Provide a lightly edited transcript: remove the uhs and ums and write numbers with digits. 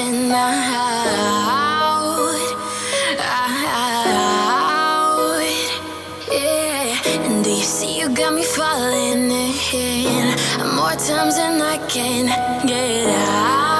getting out. Yeah. And do you see you got me falling in more times than I can get out?